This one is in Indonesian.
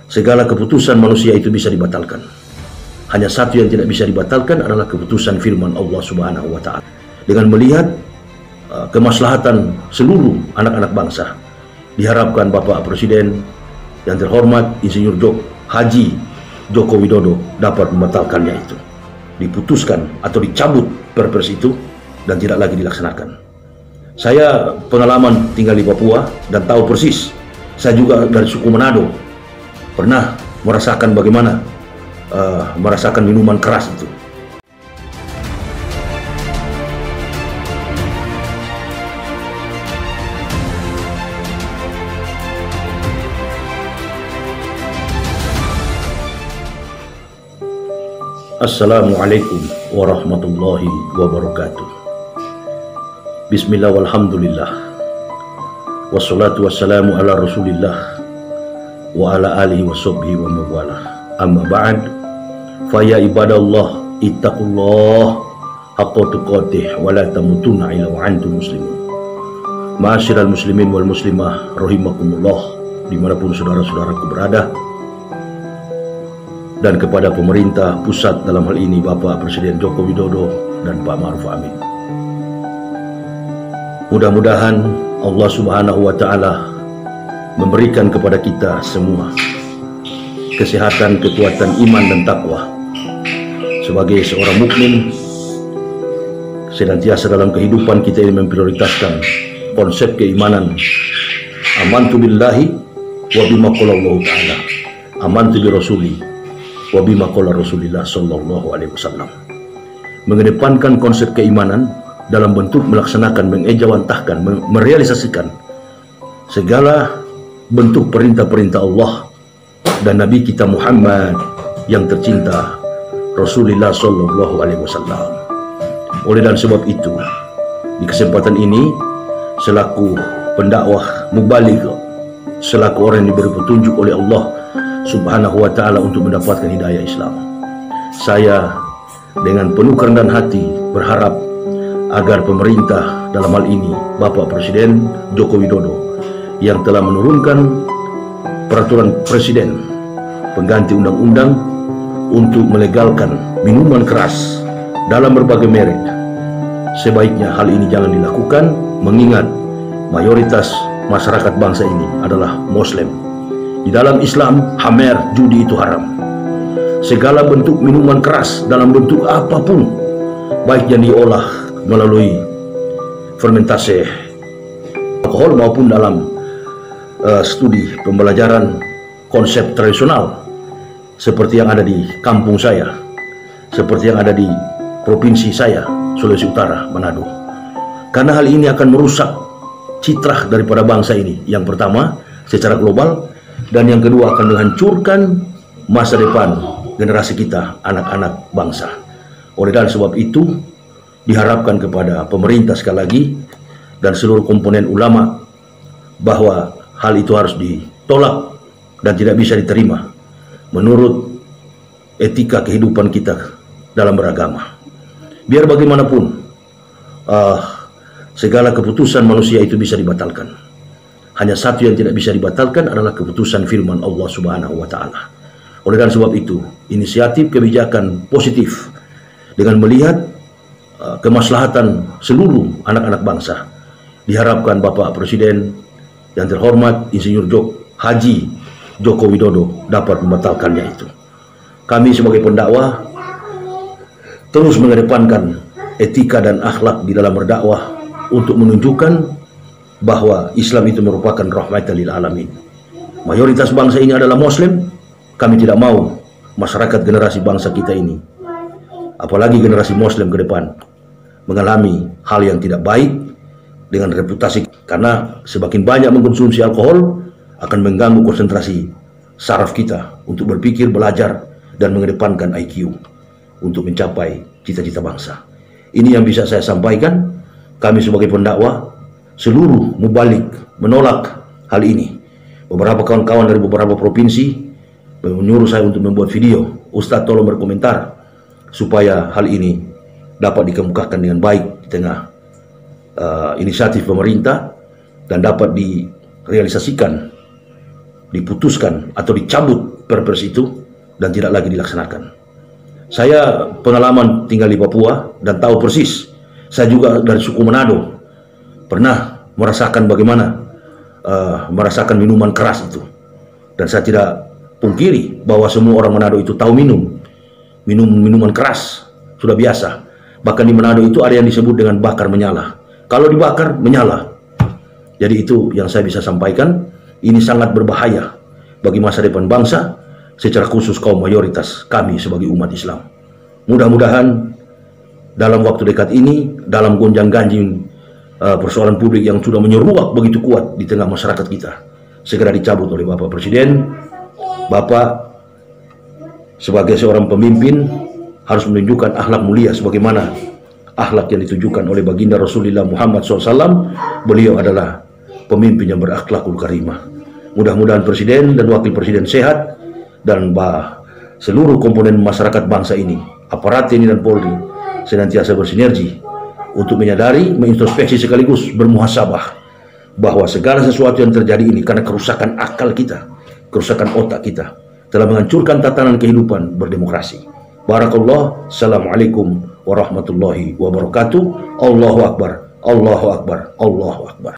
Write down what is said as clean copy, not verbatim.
Segala keputusan manusia itu bisa dibatalkan. Hanya satu yang tidak bisa dibatalkan adalah keputusan firman Allah Subhanahu wa Ta'ala. Dengan melihat kemaslahatan seluruh anak-anak bangsa, diharapkan Bapak Presiden yang terhormat Insinyur Haji Joko Widodo dapat membatalkannya itu, diputuskan atau dicabut perpres itu dan tidak lagi dilaksanakan. Saya pengalaman tinggal di Papua dan tahu persis. Saya juga dari suku Manado, pernah merasakan bagaimana merasakan minuman keras itu. Assalamualaikum warahmatullahi wabarakatuh. Bismillah walhamdulillah, wassalatu wassalamu ala rasulillah wa ala alihi wa sahbihi wa mawalah. Amma ba'd, faya ibadallah ittaqullah haqqa tuqatih wa la tamutunna illa wa antum muslimun. Ma'asyiral muslimin wal muslimah rahimakumullah, dimanapun saudara-saudaraku berada, dan kepada pemerintah pusat dalam hal ini Bapak Presiden Joko Widodo dan Pak Ma'ruf Amin. Mudah-mudahan Allah Subhanahu wa Ta'ala memberikan kepada kita semua kesehatan, kekuatan iman dan takwa. Sebagai seorang mukmin, senantiasa dalam kehidupan kita ini memprioritaskan konsep keimanan amantu billahi wa bima qala Allah Ta'ala, amantu bi rasuli wa bima qala Rasulillah sallallahu alaihi wasallam. Mengedepankan konsep keimanan dalam bentuk melaksanakan, mengejawantahkan, merealisasikan segala bentuk perintah-perintah Allah dan Nabi kita Muhammad yang tercinta, Rasulullah sallallahu alaihi wasallam. Oleh dan sebab itu, di kesempatan ini selaku pendakwah mubaligh, selaku orang yang diberi petunjuk oleh Allah Subhanahu wa Ta'ala untuk mendapatkan hidayah Islam, saya dengan penuh kerendahan hati berharap agar pemerintah, dalam hal ini Bapak Presiden Joko Widodo yang telah menurunkan peraturan presiden pengganti undang-undang untuk melegalkan minuman keras dalam berbagai merek, sebaiknya hal ini jangan dilakukan, mengingat mayoritas masyarakat bangsa ini adalah Muslim. Di dalam Islam, hamer, judi itu haram. Segala bentuk minuman keras dalam bentuk apapun, baik yang diolah melalui fermentasi alkohol maupun dalam studi pembelajaran konsep tradisional seperti yang ada di kampung saya, seperti yang ada di provinsi saya, Sulawesi Utara, Manado. Karena hal ini akan merusak citra daripada bangsa ini, yang pertama secara global, dan yang kedua akan menghancurkan masa depan generasi kita, anak-anak bangsa. Oleh dan sebab itu, diharapkan kepada pemerintah sekali lagi dan seluruh komponen ulama bahwa hal itu harus ditolak dan tidak bisa diterima menurut etika kehidupan kita dalam beragama. Biar bagaimanapun, segala keputusan manusia itu bisa dibatalkan. Hanya satu yang tidak bisa dibatalkan adalah keputusan firman Allah Subhanahu wa Ta'ala. Oleh dan sebab itu, inisiatif kebijakan positif dengan melihat kemaslahatan seluruh anak-anak bangsa, diharapkan Bapak Presiden yang terhormat Insinyur Haji Joko Widodo dapat membatalkannya itu. Kami sebagai pendakwah terus mengedepankan etika dan akhlak di dalam berdakwah untuk menunjukkan bahwa Islam itu merupakan rahmatan lil alamin. Mayoritas bangsa ini adalah Muslim. Kami tidak mau masyarakat generasi bangsa kita ini, apalagi generasi Muslim ke depan, mengalami hal yang tidak baik dengan reputasi, karena semakin banyak mengkonsumsi alkohol akan mengganggu konsentrasi saraf kita untuk berpikir, belajar, dan mengedepankan IQ untuk mencapai cita-cita bangsa. Ini yang bisa saya sampaikan. Kami sebagai pendakwah, seluruh mubalik menolak hal ini. Beberapa kawan-kawan dari beberapa provinsi menyuruh saya untuk membuat video, Ustadz tolong berkomentar supaya hal ini dapat dikemukakan dengan baik di tengah inisiatif pemerintah dan dapat direalisasikan diputuskan atau dicabut perpres itu dan tidak lagi dilaksanakan. Saya pengalaman tinggal di Papua dan tahu persis. Saya juga dari suku Manado, pernah merasakan bagaimana merasakan minuman keras itu. Dan saya tidak pungkiri bahwa semua orang Manado itu tahu minum minuman keras, sudah biasa. Bahkan di Manado itu ada yang disebut dengan bakar menyala. Kalau dibakar, menyala. Jadi itu yang saya bisa sampaikan. Ini sangat berbahaya bagi masa depan bangsa, secara khusus kaum mayoritas kami sebagai umat Islam. Mudah-mudahan dalam waktu dekat ini, dalam gonjang-ganjing persoalan publik yang sudah menyeruak begitu kuat di tengah masyarakat kita, segera dicabut oleh Bapak Presiden. Bapak sebagai seorang pemimpin harus menunjukkan akhlak mulia sebagaimana akhlak yang ditunjukkan oleh baginda Rasulullah Muhammad SAW. Beliau adalah pemimpin yang berakhlakul karimah. Mudah-mudahan Presiden dan Wakil Presiden sehat, dan seluruh komponen masyarakat bangsa ini, aparat TNI dan Polri, senantiasa bersinergi untuk menyadari, mengintrospeksi sekaligus bermuhasabah bahwa segala sesuatu yang terjadi ini karena kerusakan akal kita, kerusakan otak kita, telah menghancurkan tatanan kehidupan berdemokrasi. Barakallah. Assalamualaikum warahmatullahi wabarakatuh. Allahu Akbar, Allahu Akbar, Allahu Akbar.